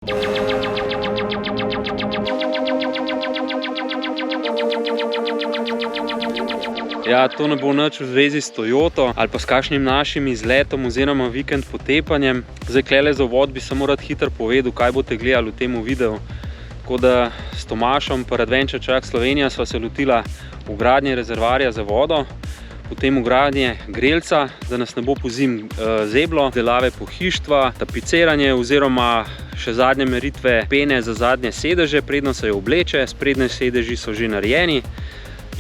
Ja, to ne bo nič v zvezi s Toyoto ali pa s kakšnim našim izletom oziroma vikend potepanjem. Zdaj, klele za uvod bi samo rad hitro povedal, kaj boste gledali v tem videu. Tako da s Tomašom pa Adventure Truck Slovenija sva se lotila vgradnje rezervoarja za vodo, potem vgradnje grelca, da nas ne bo pozimi zeblo, delave pohištva, tapiciranje oziroma še zadnje meritve pene za zadnje sedeže, predno se jo obleče, sprednje sedeži so že narejeni.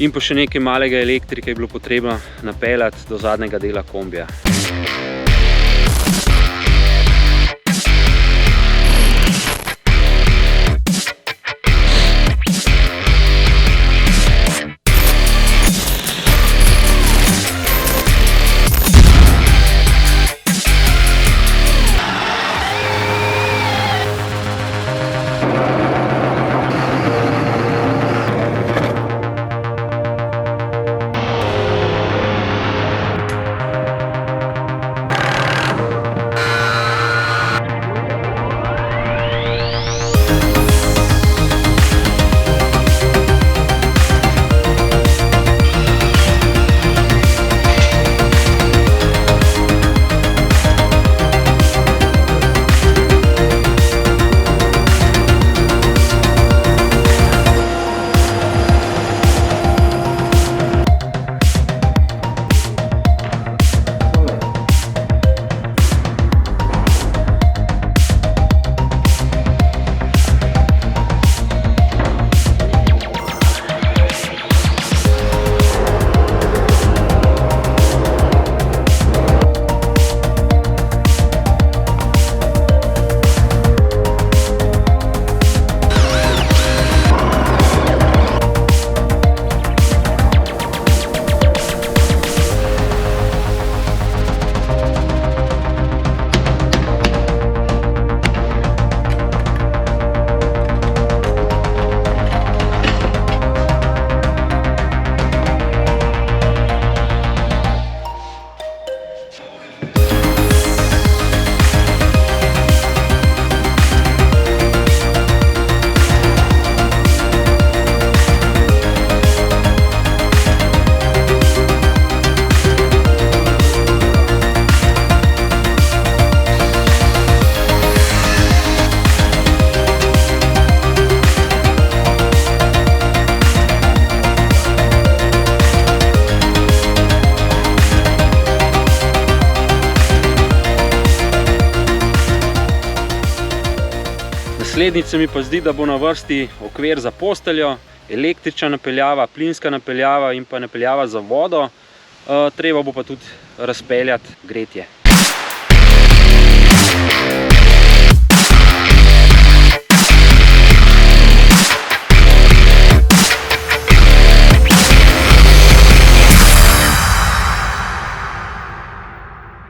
In pa še nekaj malega elektrike je bilo potrebno napeljati do zadnjega dela kombija. Naslednjič se mi pa zdi, da bo na vrsti okvir za posteljo, električna napeljava, plinska napeljava in pa napeljava za vodo. Treba bo pa tudi razpeljati gretje.